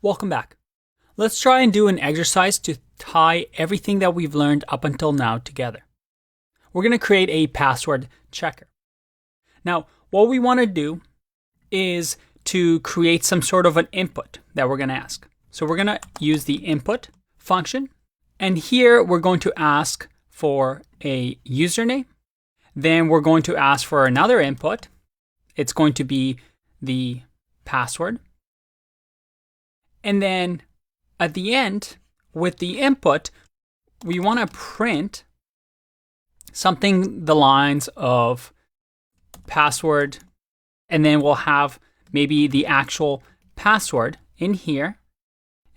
Welcome back. Let's try and do an exercise to tie everything that we've learned up until now together. We're going to create a password checker. Now, what we want to do is to create some sort of an input that we're going to ask. So we're going to use the input function, and here we're going to ask for a username. Then we're going to ask for another input. It's going to be the password. And then at the end, with the input, we want to print something the lines of password, and then we'll have maybe the actual password in here,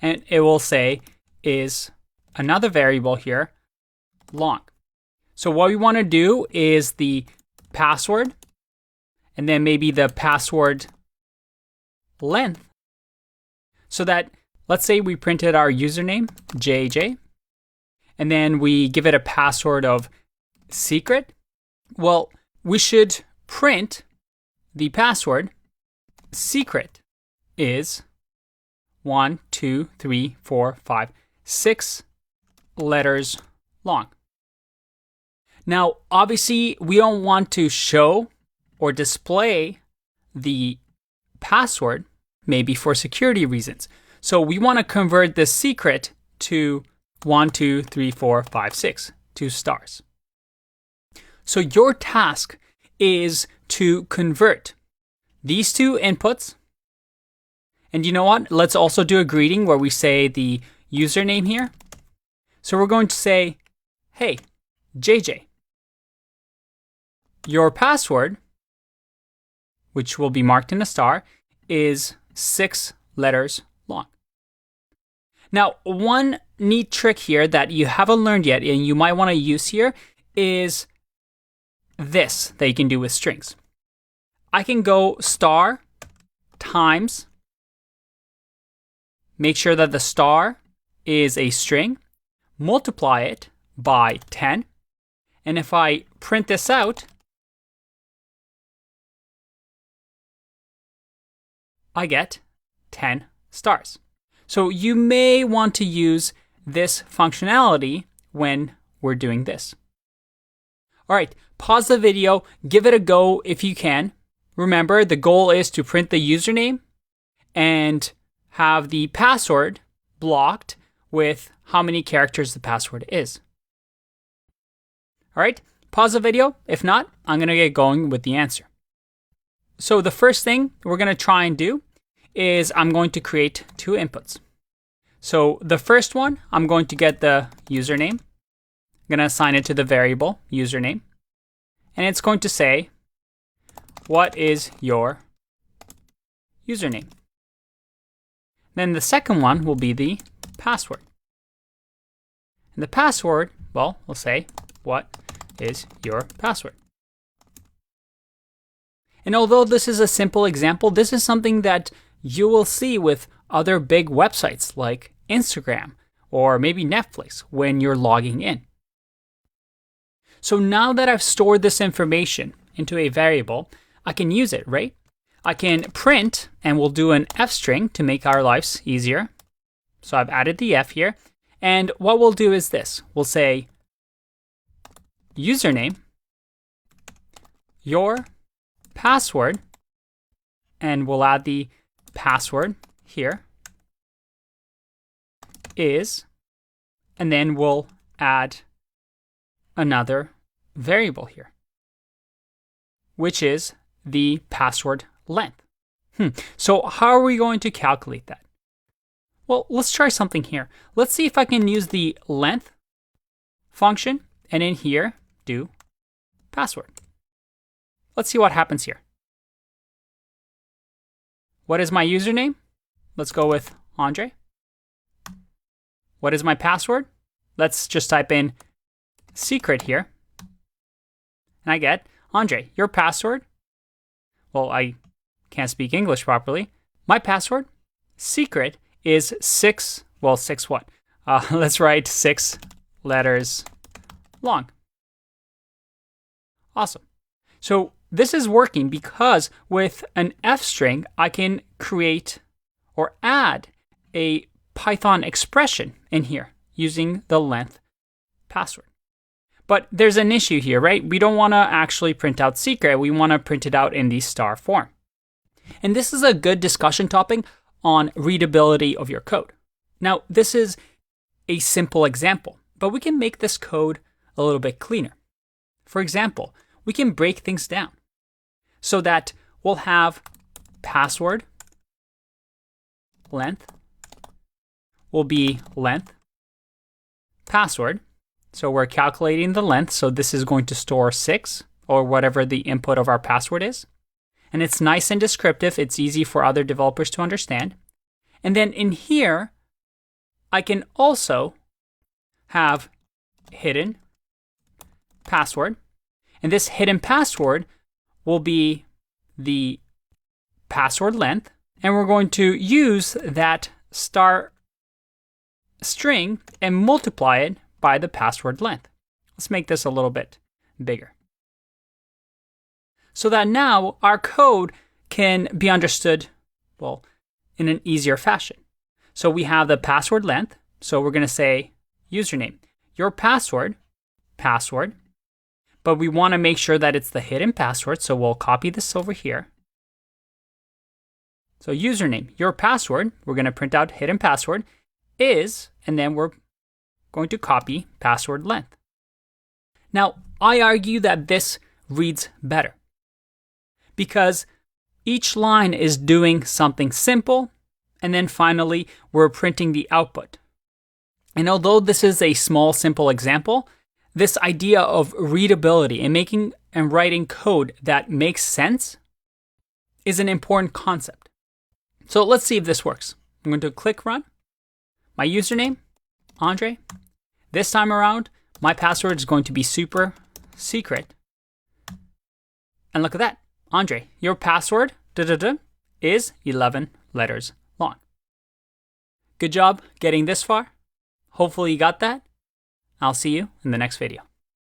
and it will say is another variable here, long. So what we want to do is the password, and then maybe the password length, so that, let's say we printed our username, JJ, and then we give it a password of secret. Well, we should print the password secret is 1, 2, 3, 4, 5, 6 letters long. Now, obviously, we don't want to show or display the password, maybe for security reasons. So we want to convert the secret to 1, 2, 3, 4, 5, 6, 2 stars. So your task is to convert these two inputs. And you know what? Let's also do a greeting where we say the username here. So we're going to say, hey, JJ, your password, which will be marked in a star, is 6 letters long. Now, one neat trick here that you haven't learned yet and you might want to use here is this that you can do with strings. I can go star times, make sure that the star is a string, multiply it by 10, and if I print this out, I get 10 stars. So you may want to use this functionality when we're doing this. All right, pause the video, give it a go if you can. Remember, the goal is to print the username and have the password blocked with how many characters the password is. All right, pause the video. If not, I'm going to get going with the answer. So the first thing we're going to try and do is I'm going to create 2 inputs. So the first one, I'm going to get the username. I'm going to assign it to the variable username. And it's going to say, what is your username? Then the second one will be the password. And the password, well, we'll say, what is your password? And although this is a simple example, this is something that you will see with other big websites like Instagram or maybe Netflix when you're logging in. So now that I've stored this information into a variable, I can use it, right? I can print, and we'll do an F string to make our lives easier. So I've added the F here. And what we'll do is this. We'll say username, your password, and we'll add the password here, is, and then we'll add another variable here, which is the password length. So how are we going to calculate that? Well, let's try something here. Let's see if I can use the length function and in here do password. Let's see what happens here. What is my username? Let's go with Andre. What is my password? Let's just type in secret here. And I get, Andre, your password? Well, I can't speak English properly. My password, secret, is 6, well, 6 what? Let's write 6 letters long. Awesome. So this is working because with an F string, I can create or add a Python expression in here using the length password. But there's an issue here, right? We don't want to actually print out secret. We want to print it out in the star form. And this is a good discussion topic on readability of your code. Now, this is a simple example, but we can make this code a little bit cleaner. For example, we can break things down so that we'll have password length will be length password. So we're calculating the length. So this is going to store 6 or whatever the input of our password is. And it's nice and descriptive. It's easy for other developers to understand. And then in here, I can also have hidden password. And this hidden password will be the password length. And we're going to use that star string and multiply it by the password length. Let's make this a little bit bigger, so that now our code can be understood, well, in an easier fashion. So we have the password length. So we're going to say username, your password, but we want to make sure that it's the hidden password. So we'll copy this over here. So username, your password, we're going to print out hidden password is, and then we're going to copy password length. Now, I argue that this reads better because each line is doing something simple, and then finally, we're printing the output. And although this is a small, simple example, this idea of readability and making and writing code that makes sense is an important concept. So let's see if this works. I'm going to click run. My username, Andre. This time around, my password is going to be super secret. And look at that. Andre, your password is 11 letters long. Good job getting this far. Hopefully you got that. I'll see you in the next video.